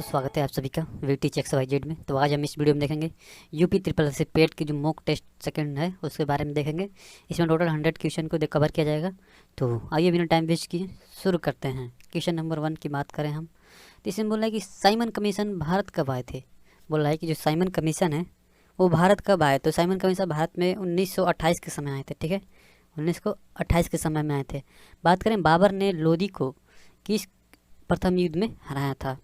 स्वागत है आप सभी का वीटी चेक XYZ में। तो आज हम इस वीडियो में देखेंगे यूपी ट्रिपल एस पेट की जो मॉक टेस्ट सेकंड है उसके बारे में देखेंगे। इसमें टोटल 100 क्वेश्चन को कवर किया जाएगा। तो आइए बिना टाइम वेस्ट किए शुरू करते हैं। क्वेश्चन नंबर 1 की बात करें हम, तो इसमें बोल रहा है कि साइमन कमीशन भारत कब आए थे। बोल रहा है कि जो साइमन कमीशन है वो भारत कब आए। तो साइमन कमीशन भारत में 1928 के समय आए थे। ठीक है, 1928 के समय में आए थे। बात करें बाबर ने लोदी को किस प्रथम युद्ध में हराया था।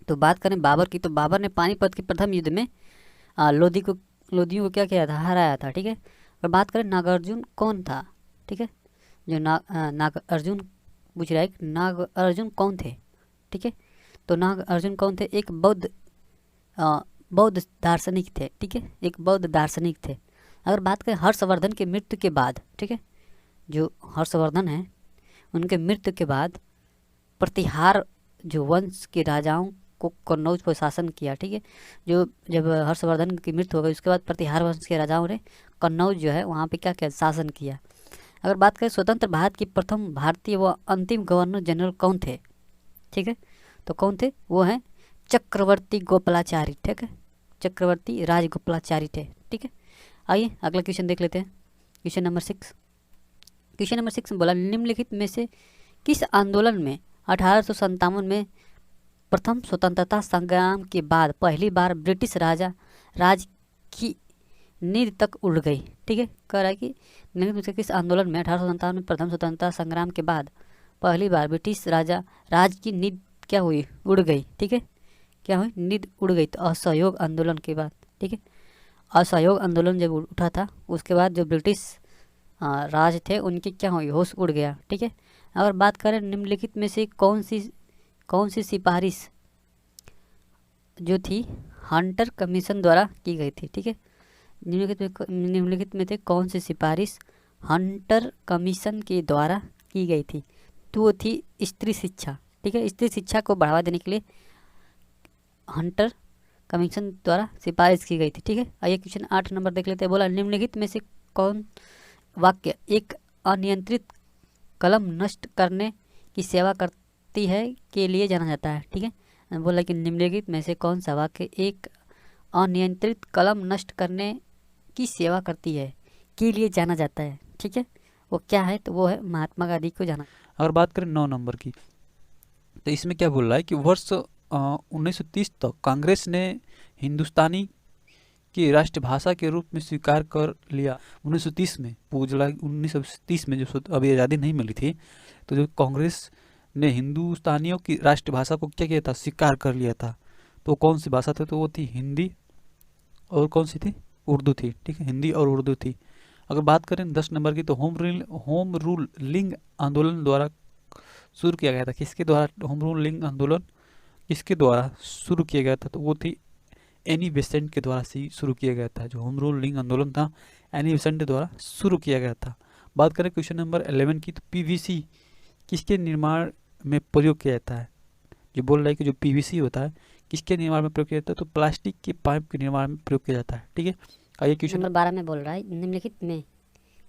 तो बात करें बाबर की, तो बाबर ने पानीपत के प्रथम युद्ध में लोदियों को क्या किया था, हराया था। ठीक है, और बात करें नागार्जुन कौन था। ठीक है, जो नागार्जुन पूछ रहा है नागार्जुन कौन थे। ठीक है, तो नागार्जुन कौन थे, एक बौद्ध दार्शनिक थे। ठीक है, एक बौद्ध दार्शनिक थे। अगर बात करें हर्षवर्धन के मृत्यु के बाद, ठीक है, जो हर्षवर्धन है उनके मृत्यु के बाद प्रतिहार जो वंश के राजाओं को कन्नौज पर शासन किया। ठीक है, जो जब हर्षवर्धन की मृत्यु हो गई उसके बाद प्रतिहार वंश के राजाओं ने कन्नौज जो है वहाँ पे क्या किया, शासन किया। अगर बात करें स्वतंत्र भारत की प्रथम भारतीय व अंतिम गवर्नर जनरल कौन थे। ठीक है, तो कौन थे, वो हैं चक्रवर्ती गोपालाचारी। ठीक है, चक्रवर्ती राजगोपालाचारी थे। ठीक है, आइए अगला क्वेश्चन देख लेते हैं। Question number 6। क्वेश्चन नंबर 6 में बोला निम्नलिखित में से किस आंदोलन में 1857 में प्रथम स्वतंत्रता संग्राम के बाद पहली बार ब्रिटिश राज की नींद तक उड़ गई। ठीक है, कह रहा है कि निम्नलिखित में किस आंदोलन में 1857 में प्रथम स्वतंत्रता संग्राम के बाद पहली बार ब्रिटिश राज की नींद क्या हुई, उड़ गई। ठीक है, क्या हुई, नींद उड़ गई। तो असहयोग आंदोलन के बाद। ठीक है, असहयोग आंदोलन जब उठा था उसके बाद जो ब्रिटिश राज थे उनकी क्या हुई, होश उड़ गया। ठीक है, अगर बात करें निम्नलिखित में से कौन सी सिफारिश जो थी हंटर कमीशन द्वारा की गई थी। ठीक है, निम्नलिखित में थे कौन सी सिफारिश हंटर कमीशन के द्वारा की गई थी। तो वो थी स्त्री शिक्षा। ठीक है, स्त्री शिक्षा को बढ़ावा देने के लिए हंटर कमीशन द्वारा सिफारिश की गई थी। ठीक है, आइए क्वेश्चन 8 नंबर देख लेते हैं। बोला निम्नलिखित में से कौन वाक्य एक अनियंत्रित कलम नष्ट करने की सेवा करती है के लिए जाना जाता है। ठीक है, बोला कि निम्नलिखित में से कौन सा वाक्य एक अनियंत्रित कलम नष्ट करने की सेवा करती है के लिए जाना जाता है। ठीक है, वो क्या है, तो वो है महात्मा गांधी को जाना। अगर बात करें 9 नंबर की, तो इसमें क्या बोल रहा है कि वर्ष 1930 तक कांग्रेस ने हिंदुस्तानी की राष्ट्रभाषा के रूप में स्वीकार कर लिया। 1930 में, जुलाई 1930 में जो अभी आज़ादी नहीं मिली थी, तो जो कांग्रेस ने हिंदुस्तानियों की राष्ट्रभाषा को क्या किया था, स्वीकार कर लिया था। तो कौन सी भाषा थी, तो वो थी हिंदी और कौन सी थी, उर्दू थी। ठीक है, हिंदी और उर्दू थी। अगर बात करें 10 नंबर की, तो होम रूल लिंग आंदोलन द्वारा शुरू किया गया था। किसके द्वारा होम रूल लिंग आंदोलन किसके द्वारा शुरू किया गया था, तो वो थी एनी बेसेंट के द्वारा शुरू किया गया था। जो होम रूल लिंग आंदोलन था एनी बेसेंट के द्वारा शुरू किया गया था। बात करें क्वेश्चन नंबर 11 की, तो पीवीसी किसके निर्माण में प्रयोग किया जाता है। जो बोल रहा है कि जो पीवीसी होता है किसके निर्माण में प्रयोग किया जाता है, तो प्लास्टिक के पाइप के निर्माण में प्रयोग किया जाता है। ठीक है, आइए क्वेश्चन नंबर 12 में बोल रहा है निम्नलिखित में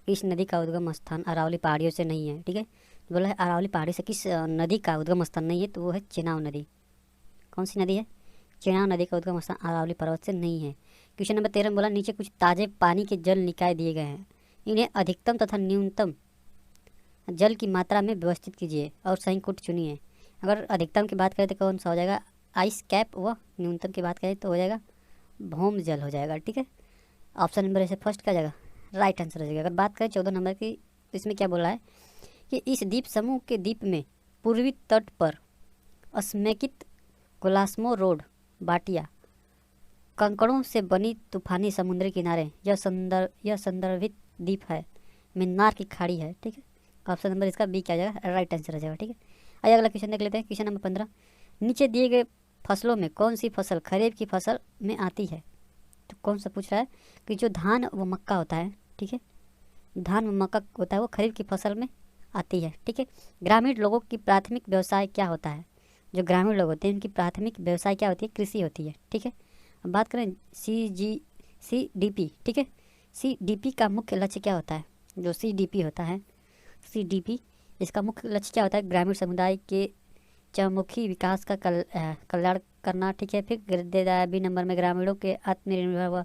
किस नदी का उद्गम स्थान अरावली पहाड़ियों से नहीं है। ठीक है, बोला है अरावली पहाड़ी से किस नदी का उद्गम स्थान नहीं है, तो वो है चेनाब नदी। कौन सी नदी है, चेनाब नदी का उद्गम स्थान अरावली पर्वत से नहीं है। क्वेश्चन नंबर 13 में बोला नीचे कुछ ताजे पानी के जल निकाय दिए गए हैं, इन्हें अधिकतम तथा न्यूनतम जल की मात्रा में व्यवस्थित कीजिए और सही कोट चुनिए। अगर अधिकतम की बात करें तो कौन सा हो जाएगा, आइस कैप, व न्यूनतम की बात करें तो हो जाएगा भौम जल हो जाएगा। ठीक है, ऑप्शन नंबर ऐसे फर्स्ट क्या जाएगा, राइट आंसर हो जाएगा। अगर बात करें 14 नंबर की, तो इसमें क्या बोल रहा है कि इस द्वीप समूह के द्वीप में पूर्वी तट पर अस्मेकित कोलास्मो रोड बाटिया कंकड़ों से बनी तूफानी समुद्री किनारे यह संदर्भित द्वीप है, मिन्नार की खाड़ी है। ठीक है, ऑप्शन नंबर इसका बी क्या जाएगा, राइट आंसर हो जाएगा। ठीक है, आइए अगला क्वेश्चन देख लेते हैं। क्वेश्चन नंबर 15 नीचे दिए गए फसलों में कौन सी फसल खरीफ की फसल में आती है। तो कौन सा पूछ रहा है कि जो धान व मक्का होता है, ठीक है, धान व मक्का होता है वो खरीफ की फसल में आती है। ठीक है, ग्रामीण लोगों की प्राथमिक व्यवसाय क्या होता है। जो ग्रामीण लोग होते हैं उनकी प्राथमिक व्यवसाय क्या होती है, कृषि होती है। ठीक है, अब बात करें CDP। ठीक है, CDP का मुख्य लक्ष्य क्या होता है। जो CDP होता है, CDP इसका मुख्य लक्ष्य क्या होता है, ग्रामीण समुदाय के चहुमुखी विकास का कल्याण करना, ठीक है। फिर दे रहा है बी नंबर में ग्रामीणों के आत्मनिर्भर व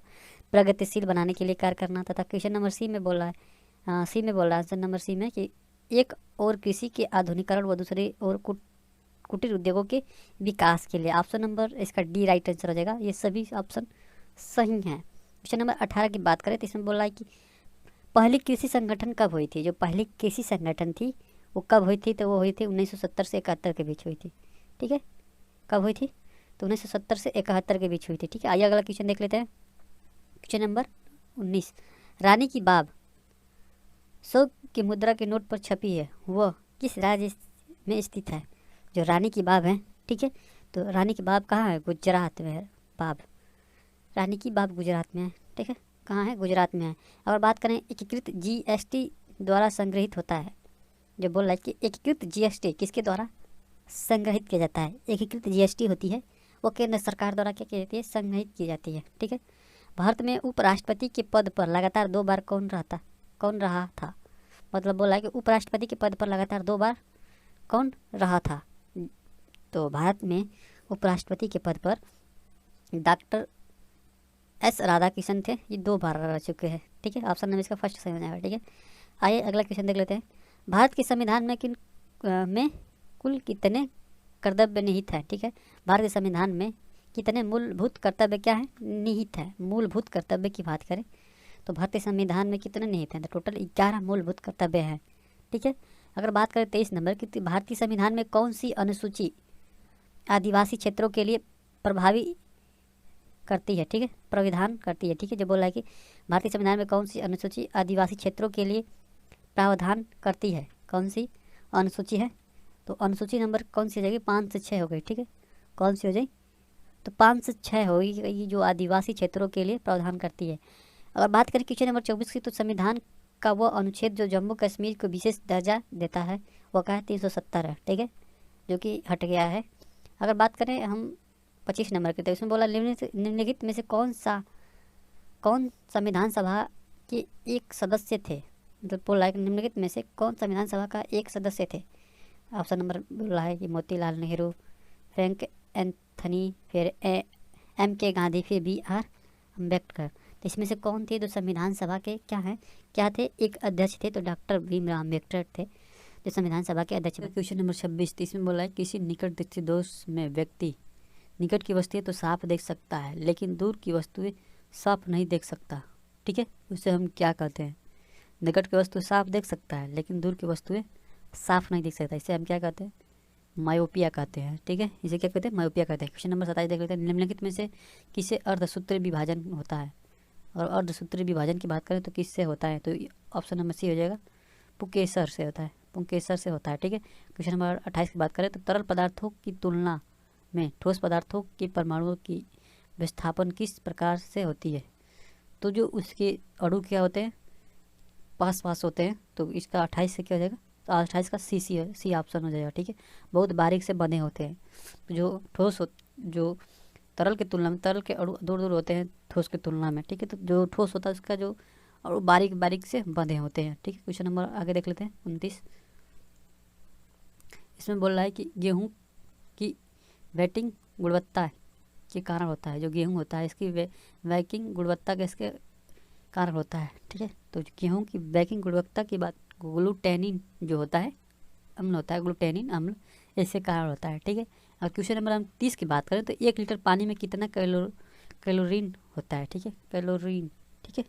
प्रगतिशील बनाने के लिए कार्य करना, तथा क्वेश्चन नंबर सी में बोल रहा है, सी में बोल रहा है आंसर नंबर सी में कि एक और कृषि के आधुनिकरण व दूसरी और कुटीर उद्योगों के विकास के लिए। ऑप्शन नंबर इसका डी राइट आंसर हो जाएगा। ये सभी ऑप्शन सही हैं। क्वेश्चन नंबर 18 की बात करें तो इसमें बोल रहा है कि पहली कृषि संगठन कब हुई थी। जो पहली कृषि संगठन थी वो कब हुई थी, तो वो हुई थी 1970 से 71 के बीच हुई थी, ठीक है। कब हुई थी, तो 1970 से 71 के बीच हुई थी, ठीक है। आइए अगला क्वेश्चन देख लेते हैं। क्वेश्चन नंबर 19, रानी की बाब 100 की मुद्रा के नोट पर छपी है, वह किस राज्य में स्थित है। जो रानी की बाब है, ठीक है, तो रानी की बाब कहाँ है, गुजरात में है बाब। रानी की बाब गुजरात में है, ठीक है, कहाँ है, गुजरात में है। अगर बात करें एकीकृत जीएसटी द्वारा संग्रहित होता है, जो बोल रहा है कि एकीकृत जीएसटी किसके द्वारा संग्रहित किया जाता है। एकीकृत जीएसटी होती है वो केंद्र सरकार द्वारा क्या की जाती है, संग्रहित की जाती है, ठीक है। भारत में उपराष्ट्रपति के पद पर लगातार 2 बार कौन रहा था। मतलब बोला है कि उपराष्ट्रपति के पद पर लगातार 2 बार कौन रहा था। तो भारत में उपराष्ट्रपति के पद पर डॉक्टर एस राधाकृष्णन थे, ये 2 बार रह चुके हैं, ठीक है। ऑप्शन नंबर इसका फर्स्ट सही हो जाएगा, ठीक है। आइए अगला क्वेश्चन देख लेते हैं। भारत के संविधान में कुल कितने कर्तव्य निहित है, ठीक है। भारत के संविधान में कितने मूलभूत कर्तव्य क्या है, निहित है। मूलभूत कर्तव्य की बात करें तो भारतीय संविधान में कितने निहित हैं, तो टोटल 11 मूलभूत कर्तव्य हैं, ठीक है। अगर बात करें 23 नंबर की, तो भारतीय संविधान में कौन सी अनुसूची आदिवासी क्षेत्रों के लिए प्रभावी करती है, ठीक है, प्राविधान करती है, ठीक है। जो बोला है कि भारतीय संविधान में कौन सी अनुसूची आदिवासी क्षेत्रों के लिए प्रावधान करती है, कौन सी अनुसूची है, तो अनुसूची नंबर कौन सी हो जाएगी, 5 से 6 हो गई, ठीक है। कौन सी हो जाएगी, तो 5 से 6 होगी, जो आदिवासी क्षेत्रों के लिए प्रावधान करती है। अगर बात करें क्वेश्चन नंबर 24 की, तो संविधान का वह अनुच्छेद जो जम्मू कश्मीर को विशेष दर्जा देता है वो क्या है, 370 है, ठीक है, जो कि हट गया है। अगर बात करें हम 25 नंबर की, तो इसमें बोला निम्नलिखित में से कौन संविधान सभा के एक सदस्य थे। मतलब बोला है कि निम्नलिखित में से कौन संविधान सभा का एक सदस्य थे। ऑप्शन नंबर बोला है कि मोतीलाल नेहरू, फ्रैंक एंथनी, फिर MK गांधी, फिर BR अम्बेडकर। तो इसमें से कौन थे जो संविधान सभा के क्या थे, एक अध्यक्ष थे, तो डॉक्टर भीमराव अम्बेडकर थे जो संविधान सभा के अध्यक्ष। क्वेश्चन नंबर 26, इसमें बोला है किसी निकट दृष्टि दोष में व्यक्ति निकट की वस्तुएं तो साफ देख सकता है लेकिन दूर की वस्तुएं साफ नहीं देख सकता, ठीक है। उसे हम क्या कहते हैं, निकट की वस्तु साफ देख सकता है लेकिन दूर की वस्तुएं साफ नहीं देख सकता, इसे हम क्या कहते हैं, मायोपिया कहते हैं, ठीक है। इसे क्या कहते हैं, मायोपिया कहते हैं। क्वेश्चन नंबर 27 देख लेते हैं। निम्नलिखित में से किससे अर्धसूत्री विभाजन होता है। और अर्धसूत्री विभाजन की बात करें तो किससे होता है, तो ऑप्शन नंबर सी हो जाएगा, पुंकेसर से होता है, पुंकेसर से होता है, ठीक है। क्वेश्चन नंबर 28 की बात करें तो तरल पदार्थों की तुलना में ठोस पदार्थों के परमाणुओं की विस्थापन किस प्रकार से होती है। तो जो उसके अणु क्या होते हैं, पास होते हैं, तो इसका 28 से क्या हो जाएगा, तो 28 का सी ऑप्शन हो जाएगा, ठीक है। बहुत बारीक से बने होते हैं, तो जो तरल की तुलना में तरल के अणु दूर होते हैं ठोस की तुलना में, ठीक है। तो जो ठोस होता है उसका जो अणु बारीक से बंधे होते हैं, ठीक है। क्वेश्चन नंबर आगे देख लेते हैं 29। इसमें बोल रहा है कि गेहूँ की वेटिंग गुणवत्ता के कारण होता है। जो गेहूँ होता है इसकी बैकिंग गुणवत्ता के इसके कारण होता है, ठीक है। तो गेहूँ की बैकिंग गुणवत्ता की बात, ग्लूटेनिन जो होता है अम्ल होता है, ग्लूटेनिन अम्ल इससे कारण होता है, ठीक है। और क्वेश्चन नंबर हम 30 की बात करें तो 1 लीटर पानी में कितना कैलोरीन होता है, ठीक है, कैलोरीन, ठीक है।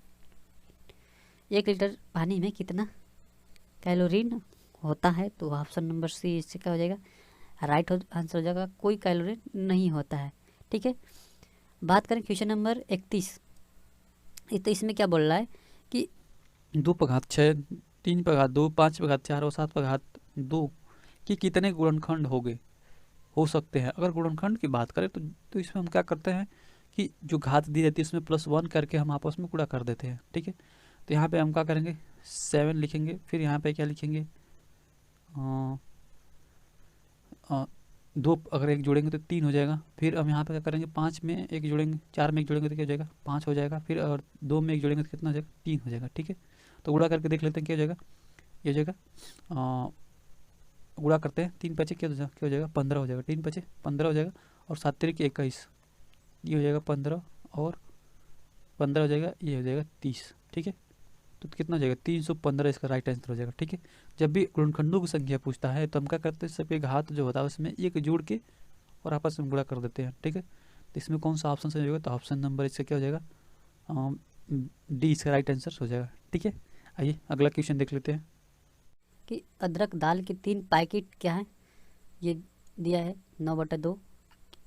1 लीटर पानी में कितना कैलोरीन होता है, तो ऑप्शन नंबर सी इससे क्या हो जाएगा, राइट आंसर हो जाएगा, कोई कैलोरीन नहीं होता है, ठीक है। बात करें क्वेश्चन नंबर 31, तो इसमें क्या बोल रहा है कि 2/6, 3/2, 5/4 और 7/2 कि कितने गुणनखंड हो सकते हैं। अगर गुणनखंड की बात करें तो इसमें हम क्या करते हैं कि जो घात दी रहती है उसमें +1 करके हम आपस में गुणा कर देते हैं, ठीक है। तो यहाँ पे हम क्या करेंगे, 7 लिखेंगे, फिर यहाँ पे क्या लिखेंगे, 2 अगर 1 जोड़ेंगे तो 3 हो जाएगा। फिर हम यहाँ पे क्या करेंगे, 5 में 1 जोड़ेंगे, 4 में 1 जोड़ेंगे तो क्या हो जाएगा, 5 हो जाएगा। फिर और 2 में 1 जोड़ेंगे तो कितना हो जाएगा, 3 हो जाएगा, ठीक है। तो गुणा करके देख लेते हैं क्या हो जाएगा, ये हो जाएगा, गुणा करते हैं, 3 × 5 क्या हो जाएगा, 15 हो जाएगा, 3 × 5 15 हो जाएगा। और 7 तिरिक 21, ये हो जाएगा 15 और 15 हो जाएगा, ये हो जाएगा 30। ठीक है, तो कितना हो जाएगा 315 इसका राइट आंसर हो जाएगा। ठीक है, जब भी गुणनखंडों की संख्या पूछता है तो हम क्या करते हैं, सब एक घात जो होता है उसमें एक जोड़ के और आपस में गुणा कर देते हैं। ठीक है, तो इसमें कौन सा ऑप्शन सही होगा, तो ऑप्शन नंबर इसका क्या हो जाएगा, डी इसका राइट आंसर हो जाएगा। ठीक है, आइए अगला क्वेश्चन देख लेते हैं। कि अदरक दाल के 3 पैकेट क्या है, ये दिया है 9/2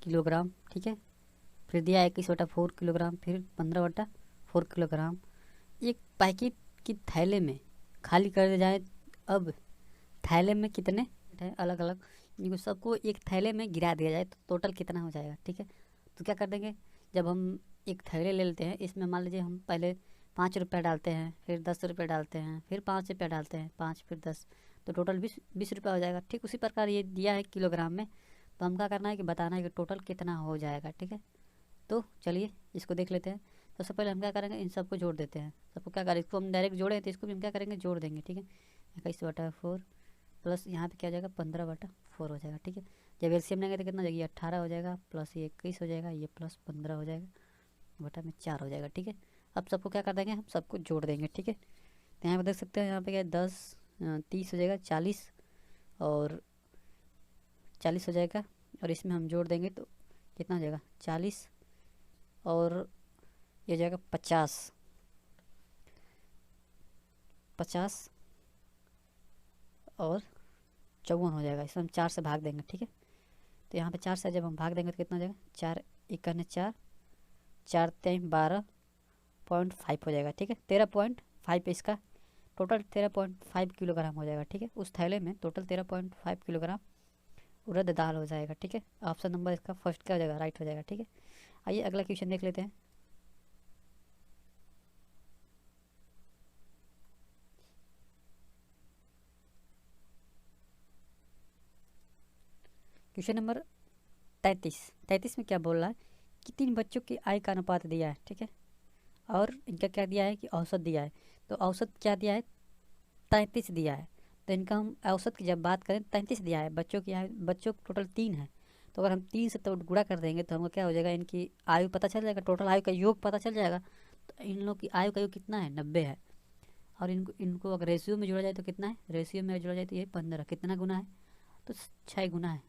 किलोग्राम। ठीक है, फिर दिया है 21/4 किलोग्राम, फिर 15/4 किलोग्राम। एक पैकेट की थैले में खाली कर जाए, अब थैले में कितने है अलग अलग, इनको सबको एक थैले में गिरा दिया जाए तो टोटल कितना हो जाएगा। ठीक है, तो क्या कर देंगे, जब हम एक थैले ले लेते हैं, इसमें मान लीजिए हम पहले 5 रुपये डालते हैं, फिर 10 रुपये डालते हैं, फिर 5 रुपये डालते हैं, 5 फिर 10, तो टोटल 20 रुपये हो जाएगा। ठीक उसी प्रकार ये दिया है किलोग्राम में, तो हम क्या करना है कि बताना है कि टोटल कितना हो जाएगा। ठीक है, तो चलिए इसको देख लेते हैं। तो सबसे पहले हम क्या करेंगे, इन सबको जोड़ देते हैं। सबको क्या करें, इसको हम डायरेक्ट जोड़े तो इसको भी हम क्या करेंगे, जोड़ देंगे। ठीक है, 21/4 प्लस यहाँ पे क्या हो जाएगा 15/4 हो जाएगा। ठीक है, जब एलसीएम लेंगे तो कितना हो जाएगा, ये 18 हो जाएगा, प्लस ये 21 हो जाएगा, ये प्लस 15 हो जाएगा, बटा में 4 हो जाएगा। ठीक है, अब सबको क्या कर देंगे, हम सबको जोड़ देंगे। ठीक है, तो यहाँ पे देख सकते हैं, यहाँ पे क्या 10 30 हो जाएगा, 40 और 40 हो जाएगा, और इसमें हम जोड़ देंगे तो कितना हो जाएगा 40 और ये हो जाएगा 50 और 54 हो जाएगा। इसमें हम 4 से भाग देंगे। ठीक है, तो यहाँ पे 4 से जब हम भाग देंगे तो कितना हो जाएगा, 4 × 4 4 3 12.5 हो जाएगा। ठीक है, 13.5 इसका टोटल 13.5 किलोग्राम हो जाएगा। ठीक है, उस थैले में टोटल 13.5 किलोग्राम उड़द दाल हो जाएगा। ठीक है, ऑप्शन नंबर इसका फर्स्ट क्या हो जाएगा, राइट हो जाएगा। ठीक है, आइए अगला क्वेश्चन देख लेते हैं। क्वेश्चन नंबर 33 में क्या बोल रहा है कि 3 बच्चों की आय का अनुपात दिया है। ठीक है, और इनका क्या दिया है कि औसत दिया है, तो औसत क्या दिया है 33 दिया है। तो इनका हम औसत की जब बात करें 33 दिया है, बच्चों की आयु, बच्चों टोटल 3 है, तो अगर हम 3 से तो गुणा कर देंगे तो हमको क्या हो जाएगा, इनकी आयु पता चल जाएगा, टोटल आयु का योग पता चल जाएगा। तो इन लोग की आयु का योग कितना है 90 है, और इनको अगर रेशियो में जोड़ा जाए तो कितना है, रेशियो में जोड़ा जाए तो ये 15, कितना गुना है तो 6 गुना है।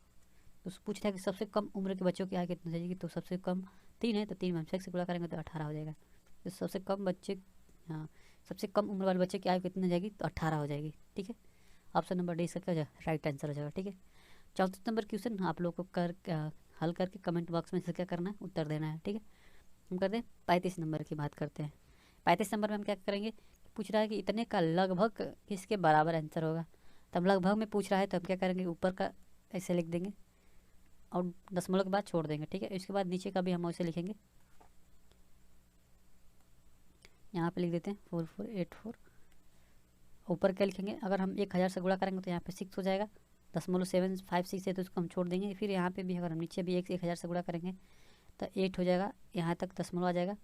तो पूछ रहा है कि सबसे कम उम्र के बच्चों की आयु कितनी जाएगी, तो सबसे कम 3 है, तो 3 में हम 6 से गुणा करेंगे तो 18 हो जाएगा। तो सबसे कम बच्चे, हाँ सबसे कम उम्र वाले बच्चे की आयु कितनी जाएगी, तो 18 हो जाएगी। ठीक है, ऑप्शन नंबर डी इसका क्या हो जाएगा, राइट आंसर हो जाएगा। ठीक है, 34 नंबर क्वेश्चन आप लोग को हल करके कमेंट बॉक्स में से क्या करना है, उत्तर देना है। ठीक है, हम करते हैं 35 नंबर की बात करते हैं। 35 नंबर में हम क्या करेंगे, पूछ रहा है कि इतने का लगभग किसके बराबर आंसर होगा, तो हम लगभग में पूछ रहा है तो हम क्या करेंगे, ऊपर का ऐसे लिख देंगे और दशमलव के बाद छोड़ देंगे। ठीक है, इसके बाद नीचे का भी हम ऐसे लिखेंगे, यहाँ पे लिख देते हैं 4484। ऊपर क्या लिखेंगे, अगर हम 1000 से गुणा करेंगे तो यहाँ पे 6 हो जाएगा, 0.756 है तो उसको हम छोड़ देंगे। फिर यहाँ पे भी अगर हम नीचे भी 1000 से गुणा करेंगे तो 8 हो जाएगा, यहाँ तक दशमलव आ जाएगा,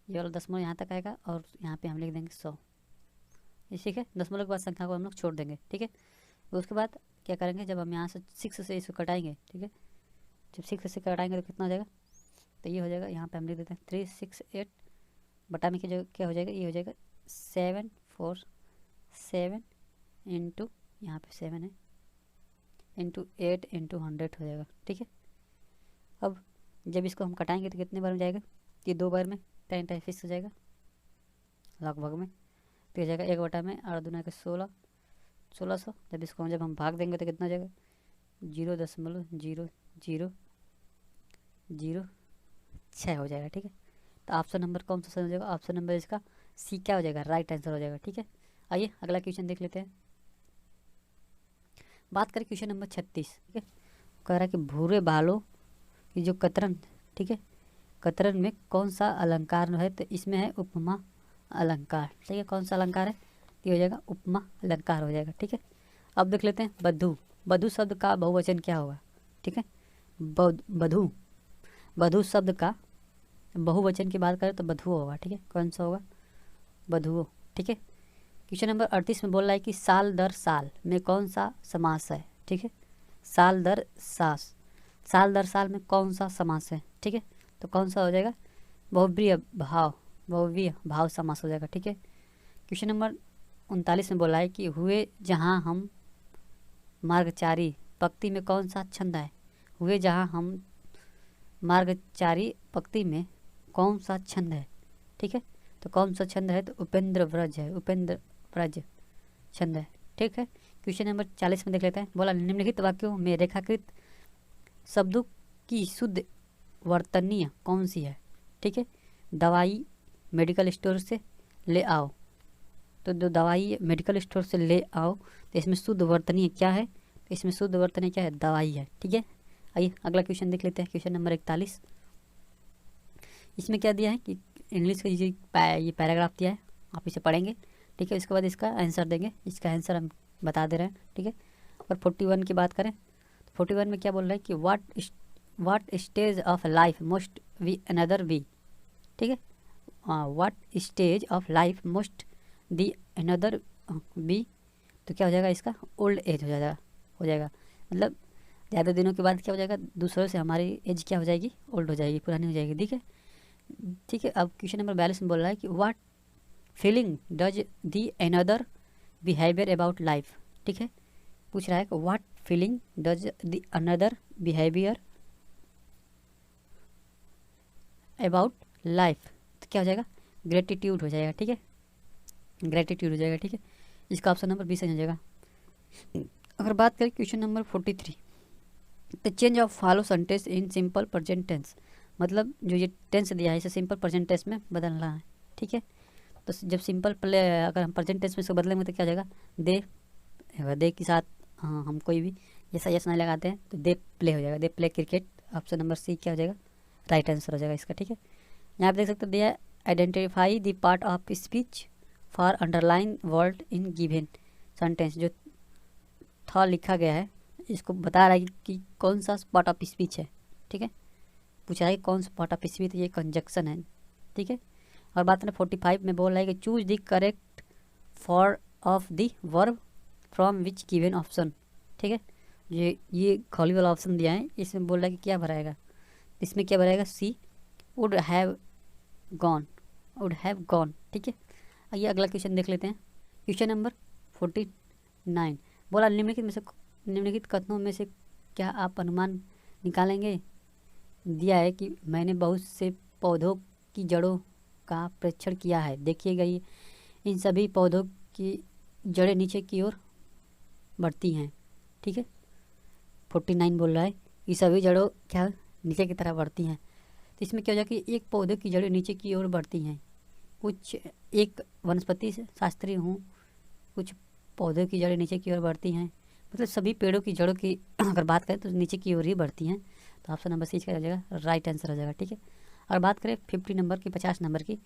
ये वाला दशमलव यहाँ तक आएगा, और यहाँ पे हम लिख देंगे 100। ठीक है, दशमलव के बाद संख्या को हम लोग छोड़ देंगे। ठीक है, उसके बाद क्या करेंगे, जब हम यहाँ से 6 से इसको कटाएंगे, ठीक है, जब 6 से कटाएंगे तो कितना हो जाएगा, तो ये हो जाएगा, यहाँ पे हम लिख देते हैं 368 बटा में क्या हो जाएगा, ये हो जाएगा 747 इंटू, यहाँ पे 7 है, इंटू 8 इंटू 100 हो जाएगा। ठीक है, अब जब इसको हम कटाएंगे तो कितने बार में जाएगा, ये 2 बार में 10 टाइम फिक्स हो जाएगा लगभग में, तो हो जाएगा 1 बटा में 8 दूना के 1600। जब इसको जब हम भाग देंगे तो कितना हो जाएगा, 0.0006 हो जाएगा। ठीक है, तो ऑप्शन नंबर कौन सा सही हो जाएगा, ऑप्शन नंबर इसका सी क्या हो जाएगा, राइट आंसर हो जाएगा। ठीक है, आइए अगला क्वेश्चन देख लेते हैं। बात करें क्वेश्चन नंबर 36। ठीक है, कह रहा है कि भूरे बालों की जो कतरन, ठीक है, कतरन में कौन सा अलंकार है, तो इसमें है उपमा अलंकार। ठीक है, कौन सा अलंकार है, ये हो जाएगा उपमा अलंकार हो जाएगा। ठीक है, अब देख लेते हैं बधू। बधू शब्द का बहुवचन क्या होगा, ठीक है, बधू शब्द का बहुवचन की बात करें तो बधुओ होगा। ठीक है, कौन सा होगा, बधुओ। ठीक है, क्वेश्चन नंबर 38 में बोल रहा है कि साल दर साल में कौन सा समास है। ठीक है, साल दर साल दर साल में कौन सा समास है, ठीक है। तो कौन सा हो जाएगा, बहुव्रीहि भाव समास हो जाएगा, ठीक है। क्वेश्चन नंबर 39 में बोला है कि हुए जहाँ हम मार्गचारी पंक्ति में कौन सा छंद है, हुए जहाँ हम मार्गचारी पंक्ति में कौन सा छंद है, ठीक है। तो कौन सा छंद है, तो उपेंद्र व्रज है, उपेंद्र व्रज छंद है, ठीक है। क्वेश्चन नंबर 40 में देख लेते हैं। बोला निम्नलिखित वाक्यों में रेखाकृत शब्दों की शुद्ध वर्तनीय कौन सी है, ठीक है। दवाई मेडिकल स्टोर से ले आओ, तो जो दवाई मेडिकल स्टोर से ले आओ, तो इसमें शुद्ध वर्तनीय क्या है, तो इसमें शुद्ध वर्तनीय क्या है, दवाई है, ठीक है। आइए अगला क्वेश्चन देख लेते हैं। क्वेश्चन नंबर 41, इसमें क्या दिया है कि इंग्लिश का ये पैराग्राफ दिया है, आप इसे पढ़ेंगे, ठीक है। उसके बाद इसका आंसर देंगे, इसका आंसर हम बता दे रहे हैं, ठीक है। और 41 की बात करें तो 41 में क्या बोल रहा है कि what stage of life most we another be, ठीक है। What stage of life most the another be, तो क्या हो जाएगा इसका, ओल्ड एज हो जाएगा मतलब ज़्यादा दिनों के बाद क्या हो जाएगा, दूसरों से हमारी एज क्या हो जाएगी, ओल्ड हो जाएगी, पुरानी हो जाएगी, ठीक है, ठीक है। अब क्वेश्चन नंबर 42 में बोल रहा है कि what feeling does the another behaviour about life, ठीक है। पूछ रहा है कि what feeling does the another behaviour about life, तो क्या हो जाएगा, ग्रेटिट्यूड हो जाएगा, ठीक है, ग्रेटिट्यूड हो जाएगा, ठीक है। इसका ऑप्शन नंबर 20 हो जाएगा। अगर बात करें question number 43, the change of follow sentence in simple present tense, मतलब जो ये टेंस दिया है इसे सिंपल प्रेजेंट टेंस में बदलना है, ठीक है। तो जब सिंपल अगर हम प्रेजेंट टेंस में इसको बदलेंगे तो क्या हो जाएगा, दे के साथ हम कोई भी जैसा यस नहीं लगाते हैं तो दे प्ले हो जाएगा, they play cricket, option number C क्या हो जाएगा, राइट आंसर हो जाएगा इसका, ठीक है। यहाँ पे देख सकते हैं identify the part of speech for underline word in given sentence, जो था लिखा गया है इसको बता रहा है कि कौन सा पार्ट ऑफ स्पीच है, ठीक है। पूछ रहा है कौन सा पार्ट ऑफ स्पीच, ये कंजक्शन है, ठीक है। और बात करें 45 में बोल रहा है कि choose the correct for of the verb from which given option, ठीक है। ये खाली वाला ऑप्शन दिया है, इसमें बोल रहा है कि क्या भराएगा, इसमें क्या भराएगा, सी वुड हैव गॉन, ठीक है। आइए अगला क्वेश्चन देख लेते हैं। क्वेश्चन नंबर 49 बोला निम्नलिखित कथनों में से क्या आप अनुमान निकालेंगे। दिया है कि मैंने बहुत से पौधों की जड़ों का परीक्षण किया है, देखिएगा ये इन सभी पौधों की जड़ें नीचे की ओर बढ़ती हैं, ठीक है। 49 बोल रहा है कि सभी जड़ों क्या नीचे की तरफ बढ़ती हैं, तो इसमें क्या हो जाएगा कि एक पौधे की जड़ें नीचे की ओर बढ़ती हैं, कुछ एक वनस्पति शास्त्री हूँ, कुछ पौधों की जड़ें नीचे की ओर बढ़ती हैं, मतलब सभी पेड़ों की जड़ों की अगर बात करें तो नीचे की ओर ही बढ़ती हैं, तो ऑप्शन नंबर सी का हो जाएगा, राइट आंसर हो जाएगा, ठीक है। और बात करें 50 नंबर की 50 नंबर की,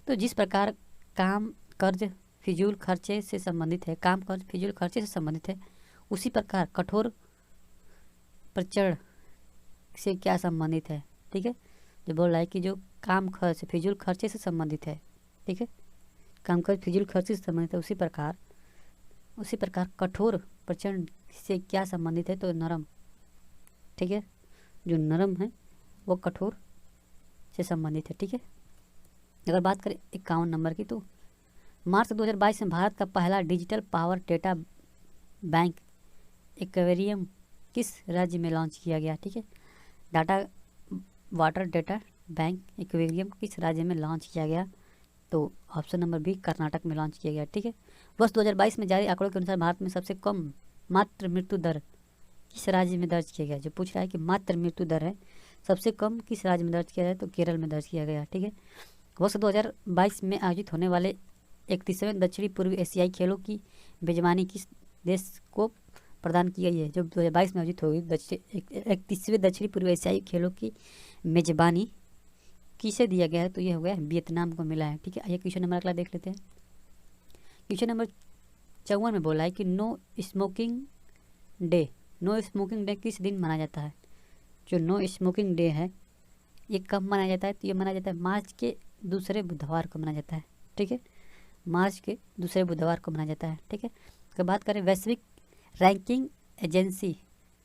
तो जिस प्रकार काम कर्ज फिजूल खर्चे से संबंधित है, काम कर्ज फिजूल खर्चे से संबंधित है, उसी प्रकार कठोर प्रचरण से क्या संबंधित है, ठीक है। जो बोल रहा है कि जो काम खर्च फिजूल खर्चे से संबंधित है, ठीक है, काम खर्च फिजूल खर्चे से संबंधित है, उसी प्रकार कठोर प्रचरण से क्या संबंधित है, तो नरम, ठीक है, जो नरम है वो कठोर से संबंधित है, ठीक है। अगर बात करें 51 नंबर की, तो मार्च 2022 में भारत का पहला digital power data bank aquarium किस राज्य में लॉन्च किया गया, ठीक है। Data water data bank aquarium किस राज्य में लॉन्च किया गया, तो ऑप्शन नंबर बी कर्नाटक में लॉन्च किया गया, ठीक है। वर्ष 2022 में जारी आंकड़ों के अनुसार भारत में सबसे कम मातृ मृत्यु दर किस राज्य में दर्ज किया गया, जो पूछ रहा है कि मातृ मृत्यु दर है सबसे कम किस राज्य में दर्ज किया जाए, तो केरल में दर्ज किया गया, ठीक है। वर्ष 2022 में आयोजित होने वाले 31वें दक्षिणी पूर्वी एशियाई खेलों की मेजबानी किस देश को प्रदान की गई है, जो 2022 में आयोजित होगी 31वें दक्षिणी पूर्वी एशियाई खेलों की मेजबानी किसे दिया गया है, तो ये हो गया वियतनाम को मिला है, ठीक है। आइए क्वेश्चन नंबर अगला देख लेते हैं। क्वेश्चन नंबर 54 में बोला है कि नो स्मोकिंग डे किस दिन मनाया जाता है। जो नो स्मोकिंग डे है ये कब मनाया जाता है, तो ये मनाया जाता है मार्च के दूसरे बुधवार को मनाया जाता है, ठीक है, मार्च के दूसरे बुधवार को मनाया जाता है, ठीक है। अगर बात करें वैश्विक रैंकिंग एजेंसी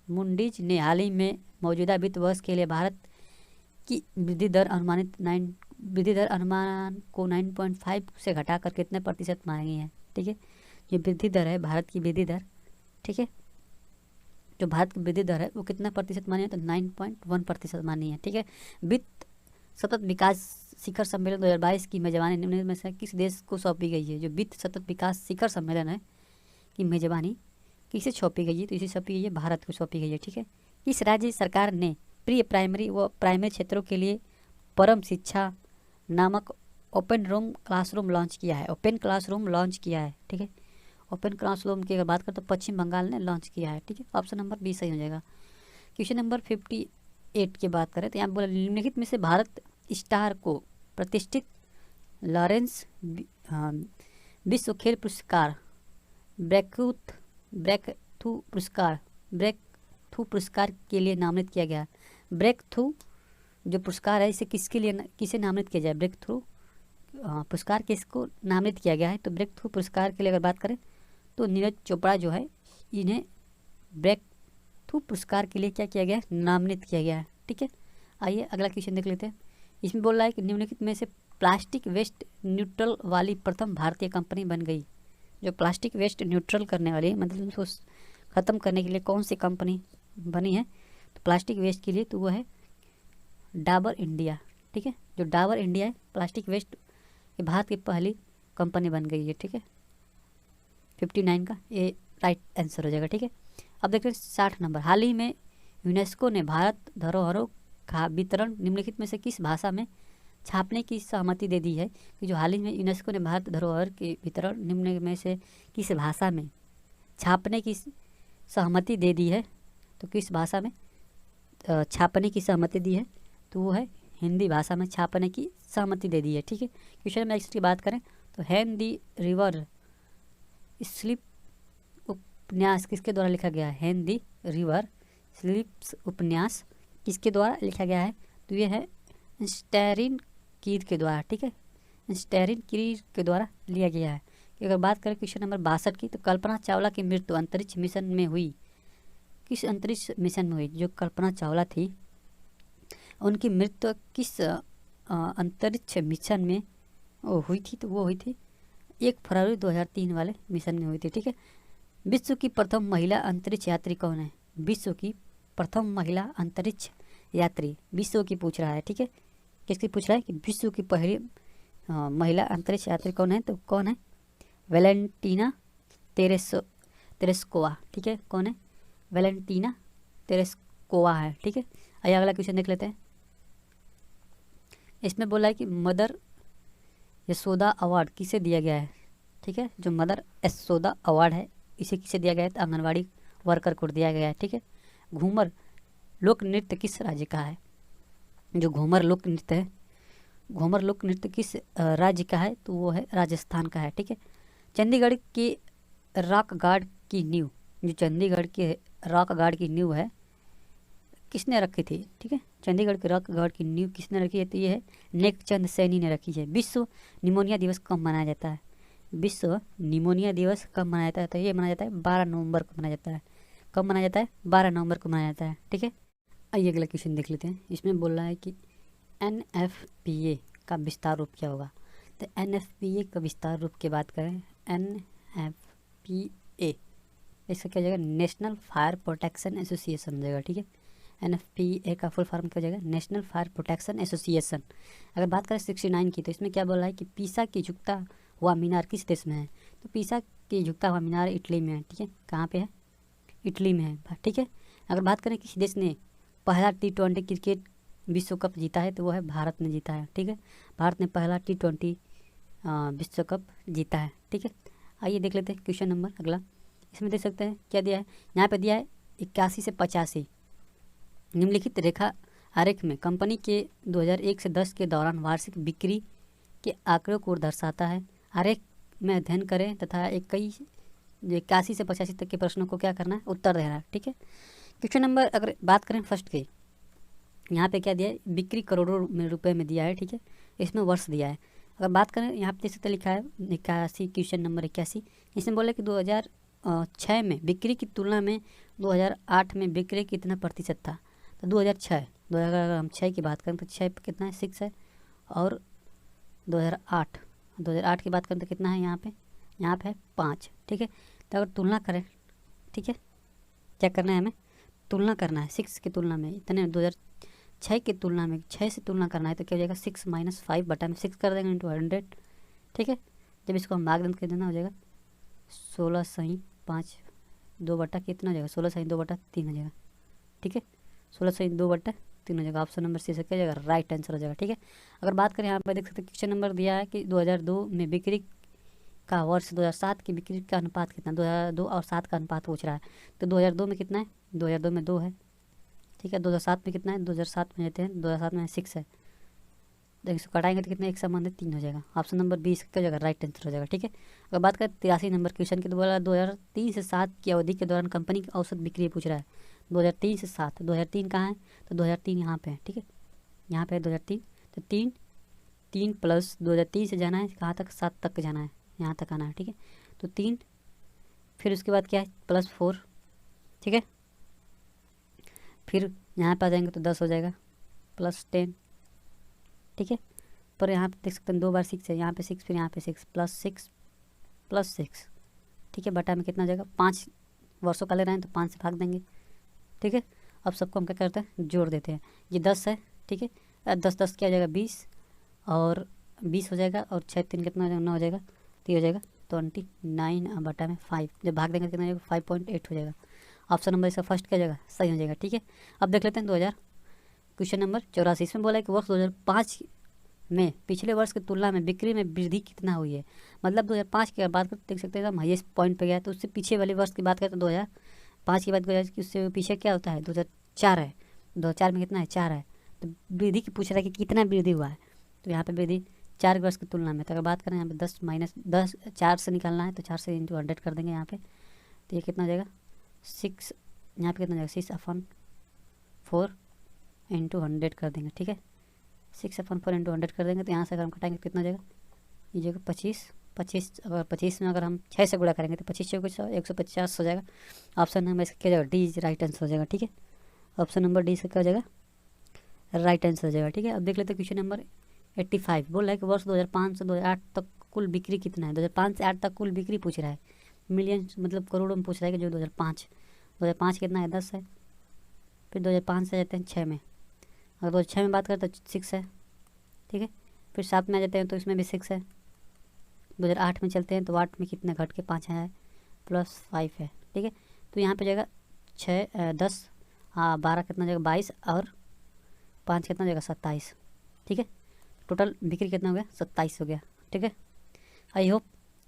मूडीज ने हाल ही में मौजूदा वित्त वर्ष के लिए भारत की वृद्धि दर अनुमान को 9.5 से घटाकर कितने प्रतिशत मानी है। ठीक है, जो वृद्धि दर है भारत की वृद्धि दर, ठीक है, जो भारत की वृद्धि दर है वो कितना प्रतिशत मानी है, तो 9.1% मानी है। ठीक है, वित्त सतत विकास शिखर सम्मेलन 2022 की मेजबानी निम्नलिखित में से किस देश को सौंपी गई है। जो वित्त सतत विकास शिखर सम्मेलन है की मेजबानी किसे सौंपी गई है, तो इसे सौंपी गई है भारत को सौंपी गई है। ठीक है, किस राज्य सरकार ने प्री प्राइमरी व प्राइमरी क्षेत्रों के लिए परम शिक्षा नामक ओपन रूम क्लासरूम लॉन्च किया है। ओपन क्लासरूम लॉन्च किया है। ठीक है, ओपन क्लासरूम की अगर बात करें तो पश्चिम बंगाल ने लॉन्च किया है। ठीक है, ऑप्शन नंबर बी सही हो जाएगा। क्वेश्चन नंबर 58 की बात करें तो यहाँ बोला निम्नलिखित में से भारत स्टार को प्रतिष्ठित लॉरेंस विश्व खेल पुरस्कार ब्रेक थ्रू पुरस्कार के लिए नामित किया गया। ब्रेक थ्रू जो पुरस्कार है इसे किसे नामित किया जाए, ब्रेक थ्रू पुरस्कार किसको नामित किया गया है, तो ब्रेक थ्रू पुरस्कार के लिए अगर बात करें तो नीरज चोपड़ा जो है इन्हें ब्रेक थ्रू पुरस्कार के लिए क्या किया गया है, नामित किया गया है। ठीक है, आइए अगला क्वेश्चन देख लेते हैं। इसमें बोल रहा है कि निम्नलिखित में से प्लास्टिक वेस्ट न्यूट्रल वाली प्रथम भारतीय कंपनी बन गई। जो प्लास्टिक वेस्ट न्यूट्रल करने वाली है, मतलब उसको ख़त्म करने के लिए कौन सी कंपनी बनी है, तो प्लास्टिक वेस्ट के लिए तो वो है डाबर इंडिया। ठीक है, जो डाबर इंडिया है प्लास्टिक वेस्ट ये भारत की पहली कंपनी बन गई है। ठीक है, 59 का ये राइट आंसर हो जाएगा। ठीक है, अब देखते हैं 60 नंबर। हाल ही में यूनेस्को ने भारत धरोहरों का वितरण निम्नलिखित में से किस भाषा में छापने की सहमति दे दी है। कि जो हाल ही में यूनेस्को ने भारत धरोहर के वितरण निम्न में से किस भाषा में छापने की सहमति दे दी है, तो किस भाषा में छापने की सहमति दी है, तो वो है हिंदी भाषा में छापने की सहमति दे दी है। ठीक है, क्वेश्चन नंबर 61 की बात करें तो हैन दी रिवर स्लिप उपन्यास किसके द्वारा लिखा गया है। हैन दी रिवर स्लिप्स उपन्यास किसके द्वारा लिखा गया है, तो ये है स्टेरिन कीर के द्वारा। ठीक है, स्टेरिन कीर के द्वारा लिया गया है। कि अगर बात करें क्वेश्चन नंबर 62 की, तो कल्पना चावला की मृत्यु अंतरिक्ष मिशन में हुई। किस अंतरिक्ष मिशन में हुई, जो कल्पना चावला थी उनकी मृत्यु किस अंतरिक्ष मिशन में हुई थी, तो वो हुई थी 1 फरवरी 2003 वाले मिशन में हुई थी। ठीक है, विश्व की प्रथम महिला अंतरिक्ष यात्री कौन है। विश्व की प्रथम महिला अंतरिक्ष यात्री विश्व की पूछ रहा है। ठीक है, किसकी पूछ रहा है कि विश्व की पहली महिला अंतरिक्ष यात्री कौन है, तो कौन है, वैलेंटीना तेरेस्कोवा। ठीक है, कौन है, वैलेंटीना तेरेस्कोवा है। ठीक है, आइए अगला क्वेश्चन देख लेते हैं। इसमें बोला है कि मदर यशोदा अवार्ड किसे दिया गया है। ठीक है, जो मदर यशोदा अवार्ड है इसे किसे दिया गया है, तो आंगनवाड़ी वर्कर को दिया गया है। ठीक है, घूमर लोक नृत्य किस राज्य का है। जो घूमर लोक नृत्य है, घूमर लोक नृत्य किस राज्य का है, तो वो है राजस्थान का है। ठीक है, चंडीगढ़ के रॉक गार्ड की नींव, जो चंडीगढ़ के रॉक गार्ड की नींव है किसने रखी थी। ठीक है, चंडीगढ़ के रॉक गार्ड की नींव किसने रखी है, तो ये है नेकचंद सैनी ने रखी है। विश्व निमोनिया दिवस कब मनाया जाता है। विश्व निमोनिया दिवस कब मनाया जाता है, तो ये मनाया जाता है 12 नवंबर को मनाया जाता है। कब मनाया जाता है, 12 नवंबर को मनाया जाता है। ठीक है, आइए अगला क्वेश्चन देख लेते हैं। इसमें बोल रहा है कि NFPA का विस्तार रूप क्या होगा। तो NFPA का विस्तार रूप की बात करें, NFPA इसका क्या हो जाएगा, नेशनल फायर प्रोटेक्शन एसोसिएशन हो जाएगा। ठीक है, NFPA का फुल फॉर्म क्या हो जाएगा, नेशनल फायर प्रोटेक्शन एसोसिएशन। अगर बात करें 69 की, तो इसमें क्या बोल रहा है कि पीसा की झुकता हुआ मीनार किस देश में है। तो पीसा की झुकता हुआ मीनार इटली में है। ठीक है, कहाँ पे है, इटली में है। ठीक है, अगर बात करें किसी देश ने पहला T20 क्रिकेट विश्व कप जीता है, तो वो है भारत ने जीता है। ठीक है, भारत ने पहला T20 विश्व कप जीता है। ठीक है, आइए देख लेते हैं क्वेश्चन नंबर अगला। इसमें देख सकते हैं क्या दिया है, यहाँ पे दिया है 81 से 85 निम्नलिखित रेखा आरेख में कंपनी के 2001 से 10 के दौरान वार्षिक बिक्री के आंकड़ों को दर्शाता है। आरेख में अध्ययन करें तथा 81 से 85 तक के प्रश्नों को क्या करना है, उत्तर देना है। ठीक है, क्वेश्चन नंबर अगर बात करें फर्स्ट के, यहाँ पे क्या दिया है, बिक्री करोड़ों में रुपए में दिया है। ठीक है, इसमें वर्ष दिया है। अगर बात करें यहाँ पे देख सकते लिखा है 81, क्वेश्चन नंबर 81, इसमें बोले कि 2006 में बिक्री की तुलना में 2008 में बिक्री कितना प्रतिशत था। तो 2006, 2000 अगर हम 6 की बात करें तो 6 पे कितना है 6 है, और 2008, 2008 की बात करें तो कितना है यहाँ पे है 5। ठीक है, तो अगर तुलना करें, ठीक है, क्या करना है हमें, तुलना करना है 6 की तुलना में, इतने 2006 की तुलना में 6 से तुलना करना है, तो क्या हो जाएगा 6 - 5 बटा में 6 कर देंगे इंटू 100। ठीक है, जब इसको हम भाग कर देना हो जाएगा 16 सही 5 2 बटा कितना हो जाएगा 16 सही 2 बटा 3 हो जाएगा। ठीक है, 16 सही 2 बटा 3 हो जाएगा। ऑप्शन नंबर सी से क्या हो जाएगा, राइट आंसर हो जाएगा। ठीक है, अगर बात करें यहाँ पर देख सकते हैं क्वेश्चन नंबर दिया है कि 2002 में बिक्री का वर्ष 2007 की बिक्री का अनुपात कितना, 2002 और 7 का अनुपात पूछ रहा है। तो 2002 में कितना है, 2002 में 2 है। ठीक है, 2007 में कितना है, 2007 में लेते हैं 2007 में 6 है। देखिए इसको कटाएंगे तो कितना, एक संबंधित 3 हो जाएगा। ऑप्शन नंबर 20 क्या हो जाएगा, राइट आंसर हो जाएगा। ठीक है, अगर बात करें 83 नंबर क्वेश्चन की, तो बोला 2003 से 7 की अवधि के दौरान कंपनी की औसत बिक्री पूछ रहा है। 2003 से 7, 2003 कहाँ है, तो 2003 यहाँ पे है। ठीक है, यहाँ पे है 2003, तो 3 प्लस 2003 से जाना है कहाँ तक, 7 तक जाना है, यहाँ तक आना है। ठीक है, तो 3, फिर उसके बाद क्या है +4। ठीक है, फिर यहाँ पे आ जाएंगे तो 10 हो जाएगा +10। ठीक है, पर यहाँ पे देख सकते हैं 2 बार 6 है, यहाँ पे 6 फिर यहाँ पे 6 +6 ठीक है, बटा में कितना हो जाएगा, 5 वर्षों का ले रहे हैं तो 5 से भाग देंगे। ठीक है, अब सबको हम क्या करते हैं, जोड़ देते हैं। ये 10 है। ठीक है, 10 क्या हो जाएगा 20, और 20 हो जाएगा, और 6 3 कितना हो जाएगा 9 हो जाएगा, तो ये हो जाएगा 29 बटा में 5, जब भाग देंगे तो कितना हो जाएगा 5.8 हो जाएगा। ऑप्शन नंबर इसका फर्स्ट क्या हो जाएगा, सही हो जाएगा। ठीक है, अब देख लेते हैं 2000 क्वेश्चन नंबर 84, इसमें बोला है कि वर्ष 2005 में पिछले वर्ष की तुलना में बिक्री में वृद्धि कितना हुई है। मतलब 2005 की बात करते देख सकते हैं एकदम हाईएस्ट पॉइंट पे गया है, तो उससे पीछे वाले वर्ष की बात करें तो 2005 की बात करें कि उससे पीछे क्या होता है 2004 है। 2004 में कितना है 4 है, तो वृद्धि की पूछ रहा है कि कितना वृद्धि हुआ है, तो यहाँ पे वृद्धि 4 वर्ष की तुलना में। तो अगर बात करें यहाँ पे 10 - 4 से निकालना है, तो 4 से इंटू 100 कर देंगे यहाँ पे, तो ये कितना हो जाएगा 6, यहाँ पे कितना हो जाएगा 6/4 इंटू 100 कर देंगे। ठीक है, 6/4 इंटू 100 कर देंगे, तो यहाँ से अगर हम कटाएंगे तो कितना हो जाएगा, ये जगह 25 अगर 25 में अगर हम 6 से गुणा करेंगे तो 25 से कुछ 150 हो जाएगा। ऑप्शन नंबर इसका क्या हो जाएगा, डी इज राइट आंसर हो जाएगा। ठीक है, ऑप्शन नंबर डी से क्या हो जाएगा, राइट आंसर हो जाएगा। ठीक है, अब देख लेते हैं क्वेश्चन नंबर 85, बोल रहा है कि वर्ष 2005 से 2008 तक कुल बिक्री कितना है। 2005 से 8 तक कुल बिक्री पूछ रहा है, मिलियन मतलब करोड़ों में पूछ रहा है कि जो 2005 कितना है 10 है, फिर 2005 से आ जाते हैं 6 में, अगर 2006 में बात करें तो 6 है। ठीक है, फिर 7 में आ जाते हैं तो इसमें भी 6 है। 2008 में चलते हैं तो 8 में कितना घट के 5 आया है, +5 है। ठीक है, तो यहाँ पे जाएगा 6 10 12 कितना जाएगा 22, और 5 कितना जाएगा 27। ठीक है, टोटल बिक्री कितना हो गया 27 हो गया। ठीक है, आई होप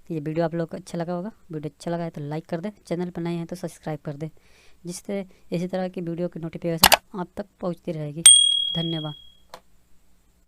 ये वीडियो आप लोग को अच्छा लगा होगा। वीडियो अच्छा लगा है तो लाइक कर दे, चैनल पर नए हैं तो सब्सक्राइब कर दे, जिससे इसी तरह की वीडियो की नोटिफिकेशन आप तक पहुंचती रहेगी। धन्यवाद।